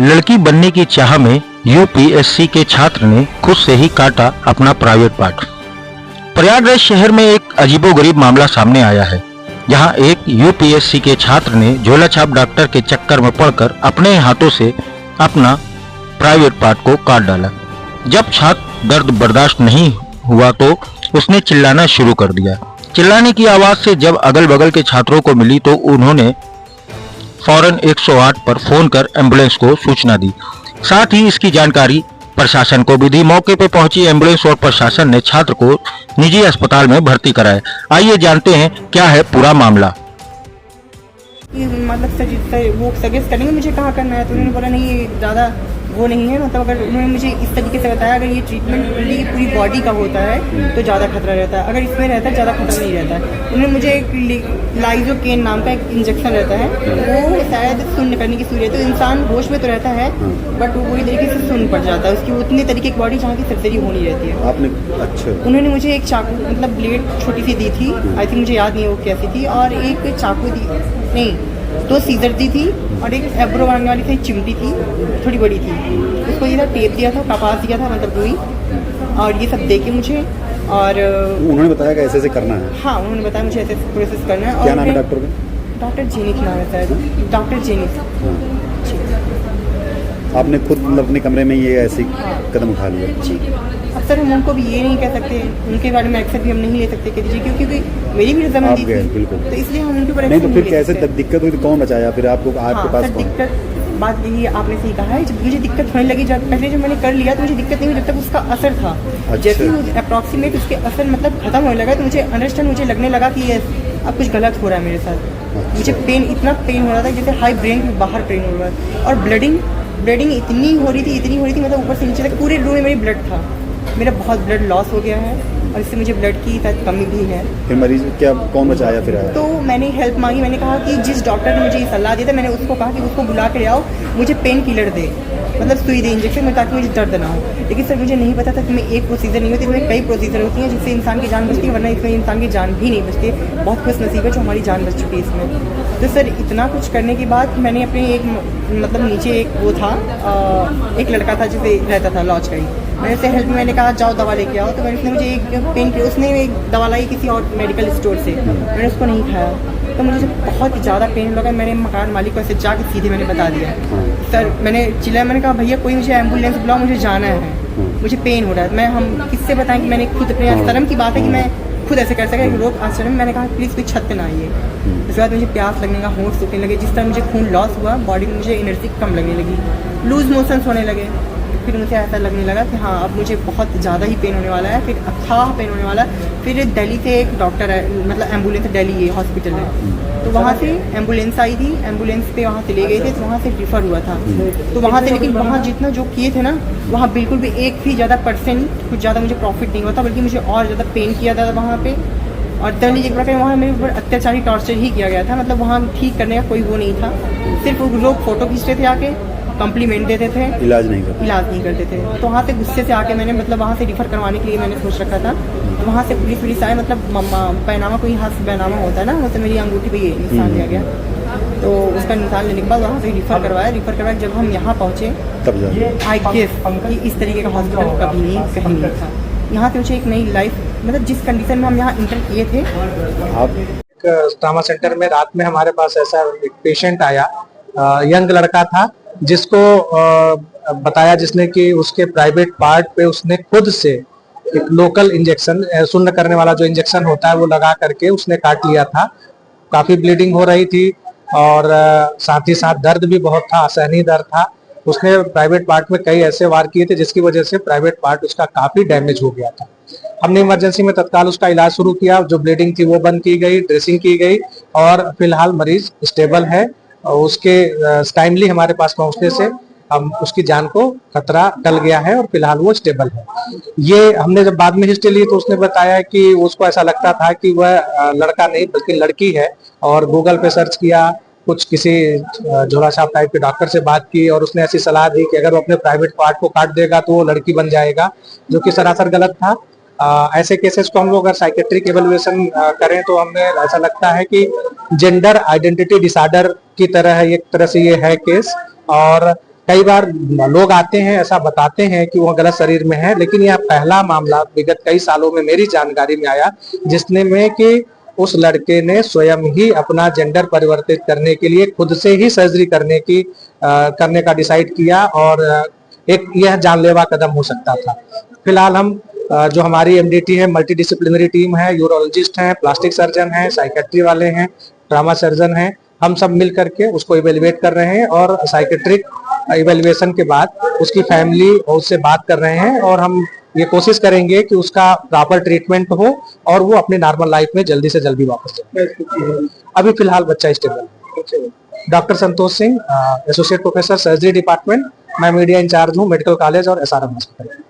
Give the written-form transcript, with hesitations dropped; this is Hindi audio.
लड़की बनने की चाह में यूपीएससी के छात्र ने खुद से ही काटा अपना प्राइवेट पार्ट। प्रयागराज शहर में एक अजीबोगरीब मामला सामने आया है, जहां एक यूपीएससी के छात्र ने झोला छाप डॉक्टर के चक्कर में पड़कर अपने हाथों से अपना प्राइवेट पार्ट को काट डाला। जब छात्र दर्द बर्दाश्त नहीं हुआ तो उसने चिल्लाना शुरू कर दिया। चिल्लाने की आवाज से जब अगल बगल के छात्रों को मिली तो उन्होंने फौरन 108 पर फोन कर एम्बुलेंस को सूचना दी। साथ ही इसकी जानकारी प्रशासन को भी दी। मौके पर पहुंची एम्बुलेंस और प्रशासन ने छात्र को निजी अस्पताल में भर्ती कराया। आइए जानते हैं क्या है पूरा मामला। मतलब वो सजेस्ट करेंगे मुझे कहाँ करना है, तो उन्होंने बोला नहीं ज़्यादा वो नहीं है। मतलब अगर उन्होंने मुझे इस तरीके से बताया अगर ये ट्रीटमेंट पूरी बॉडी का होता है तो ज़्यादा खतरा रहता है, अगर इसमें रहता है ज़्यादा खतरा नहीं रहता है। उन्होंने मुझे एक लाइजोकेन नाम का एक इंजेक्शन रहता है, वो शायद सुन्न करने की सूर्य, तो इंसान होश में तो रहता है बट वो पूरी तरीके से सुन्न पड़ जाता है। उसकी उतनी तरीके की बॉडी जहाँ की सर्जरी होनी रहती है। आपने अच्छा उन्होंने मुझे एक चाकू मतलब ब्लेड छोटी सी दी थी, आई थिंक मुझे याद नहीं है वो कैसी थी, और एक चाकू दी नहीं 2 सीजर दी थी और एक एब्रो बनाने वाली थी चिमटी थी, थोड़ी बड़ी थी। उसको ये टेप दिया था, कपास दिया था मतलब रुई, और ये सब दे के मुझे। और उन्होंने बताया कि ऐसे ऐसे करना है। हाँ, उन्होंने बताया मुझे ऐसे प्रोसेस करना है। क्या नाम है डॉक्टर का? डॉक्टर जेनित नाम है शायद, डॉक्टर जेनित। आपने खुद मतलब अपने कमरे में ये ऐसी कदम उठा लिया? जी। अब सर हम उनको भी ये नहीं कह सकते, उनके बारे में एक्शन भी हम नहीं ले सकते कि जी, क्योंकि मेरी भी रजामंदी थी, बिल्कुल, तो इसलिए हम उनके ऊपर नहीं। तो फिर कैसे दिक्कत हुई तो कौन बचाया फिर आपको? आपके पास दिक्कत बात यही आपने सही कहा है, जब मुझे दिक्कत होने लगी, जब पहले जब मैंने कर लिया तो मुझे दिक्कत नहीं हुई जब तक उसका असर था। अच्छा। जैसे ही अप्रॉक्सीमेट उसके असर मतलब खत्म होने लगा तो मुझे अंडरस्टैंड मुझे लगने लगा कि ये अब कुछ गलत हो रहा है मेरे साथ। अच्छा। मुझे इतना पेन हो रहा था जैसे हाई ब्रेन के बाहर पेन हो रहा है, और ब्लडिंग इतनी हो रही थी मतलब ऊपर से नीचे तक पूरे रूम में मेरी ब्लड था। मेरा बहुत ब्लड लॉस हो गया है और इससे मुझे ब्लड की शायद कमी भी है। फिर मरीज क्या कौन बचाया फिर आया? तो मैंने हेल्प मांगी, मैंने कहा कि जिस डॉक्टर ने मुझे ये सलाह दी था मैंने उसको कहा कि उसको बुला के आओ, मुझे पेन किलर दे, मतलब सुई दे इंजेक्शन में, ताकि मुझे दर्द ना हो। लेकिन सर मुझे नहीं पता था कि मैं एक प्रोसीजर नहीं होती, इसमें कई प्रोसीजर होती हैं जिससे इंसान की जान बचती है, वरना इसमें इंसान की जान भी नहीं बचती। बहुत खुश नसीब है जो हमारी जान बच चुकी है इसमें। तो सर इतना कुछ करने के बाद मैंने अपने एक मतलब नीचे एक वो था एक लड़का था जिसे रहता था लॉज का ही, मैंने उससे हेल्प मैंने कहा जाओ दवा लेके आओ, तो मैंने उसने मुझे एक पेन किलर, उसने एक दवा लाई किसी और मेडिकल स्टोर से, मैंने उसको नहीं खाया तो मुझे बहुत ज़्यादा पेन लगा। मैंने मकान मालिक को ऐसे जाके सीधे मैंने बता दिया, सर मैंने चिल्लाया, मैंने कहा भैया कोई मुझे एम्बुलेंस बुलाओ, मुझे जाना है, मुझे पेन हो रहा है। हम किससे बताएं कि मैंने खुद अपने शर्म की बात है कि मैं खुद ऐसे कर सका, लोग आश्चर्य में। मैंने कहा प्लीज़ कोई छत पे ना आइए। उसके बाद मुझे प्यास लगने का, होंठ सूखने लगे, जिस तरह मुझे खून लॉस हुआ बॉडी में मुझे एनर्जी कम लगने लगी, लूज मोशंस होने लगे। फिर मुझे ऐसा लगने लगा कि हाँ अब मुझे बहुत ज़्यादा ही पेन होने वाला है, फिर अथाह पेन होने वाला है। फिर दिल्ली से एक डॉक्टर है, मतलब एम्बुलेंस, दिल्ली ये हॉस्पिटल है, तो वहाँ से एम्बुलेंस आई थी, एम्बुलेंस पे वहाँ से ले गए थे, तो वहाँ से रिफ़र हुआ था। तो वहाँ से, लेकिन वहाँ जितना जो किए थे ना, वहाँ बिल्कुल भी एक भी ज़्यादा % कुछ ज़्यादा मुझे प्रॉफिट नहीं हुआ था, बल्कि मुझे और ज़्यादा पेन किया था वहाँ पे। और दिल्ली एक प्रकार वहाँ मेरे ऊपर अत्याचारी टॉर्चर ही किया गया था, मतलब वहाँ ठीक करने का कोई वो नहीं था, सिर्फ लोग फ़ोटो खींचते थे, आके कम्प्लीमेंट देते थे, इलाज नहीं करते थे। तो वहाँ से गुस्से से आके मैंने मतलब वहाँ से रिफ़र करवाने के लिए मैंने सोच रखा था। तो वहाँ से पुलिस आए, मतलब पैनामा, कोई हाथ से पैनामा होता है ना, वैसे मेरी अंगूठी पे ये निशान लिया गया, तो उसका निशान लेने के बाद वहाँ से रिफ़र करवाया। जब हम यहाँ पहुँचे तब आई गेस कि इस तरीके का हॉस्पिटल कभी नहीं कहीं नहीं था। यहाँ से मुझे एक नई लाइफ, मतलब जिस कंडीशन में हम यहाँ इंटर किए थे। आप ट्रॉमा सेंटर में रात में हमारे पास ऐसा एक पेशेंट आया, यंग लड़का था, जिसको बताया जिसने कि उसके प्राइवेट पार्ट पे उसने खुद से एक लोकल इंजेक्शन, सुन्न करने वाला जो इंजेक्शन होता है वो लगा करके उसने काट लिया था। काफी ब्लीडिंग हो रही थी और साथ ही साथ दर्द भी बहुत था, असहनीय दर्द था। उसने प्राइवेट पार्ट में कई ऐसे वार किए थे जिसकी वजह से प्राइवेट पार्ट उसका काफी डैमेज हो गया था। हमने इमरजेंसी में तत्काल उसका इलाज शुरू किया, जो ब्लीडिंग थी वो बंद की गई, ड्रेसिंग की गई और फिलहाल मरीज स्टेबल है। और उसके टाइमली हमारे पास पहुंचने से हम उसकी जान को खतरा टल गया है और फिलहाल वो स्टेबल है। ये हमने जब बाद में हिस्ट्री ली तो उसने बताया कि उसको ऐसा लगता था कि वह लड़का नहीं बल्कि लड़की है, और गूगल पे सर्च किया, कुछ किसी झोला छाप टाइप के डॉक्टर से बात की और उसने ऐसी सलाह दी कि अगर वो अपने प्राइवेट पार्ट को काट देगा तो वो लड़की बन जाएगा, जो कि सरासर गलत था। ऐसे केसेस को हम लोग अगर साइकेट्रिक एवेल्युएशन करें तो हमें ऐसा लगता है कि जेंडर आइडेंटिटी डिसऑर्डर की तरह एक तरह से ये है केस, और कई बार लोग आते हैं ऐसा बताते हैं कि वो गलत शरीर में है, लेकिन यह पहला मामला विगत कई सालों में मेरी जानकारी में आया जिसने में कि उस लड़के ने स्वयं ही अपना जेंडर परिवर्तित करने के लिए खुद से ही सर्जरी करने का डिसाइड किया, और एक यह जानलेवा कदम हो सकता था। फिलहाल हम जो हमारी एमडीटी है, मल्टी डिसिप्लिनरी टीम है, यूरोलॉजिस्ट हैं, प्लास्टिक सर्जन हैं, साइकेट्री वाले हैं, ट्रामा सर्जन हैं, हम सब मिल करके उसको इवेल्युएट कर रहे हैं और साइकेट्रिक इवेल्युएशन के बाद उसकी फैमिली और उससे बात कर रहे हैं, और हम ये कोशिश करेंगे कि उसका प्रॉपर ट्रीटमेंट हो और वो अपनी नॉर्मल लाइफ में जल्दी से जल्दी वापस जाए। अभी फिलहाल बच्चा स्टेबल है। Doctor Santosh Singh, associate professor surgery department, मैं मीडिया इंचार्ज हूँ मेडिकल कॉलेज और SRM हॉस्पिटल।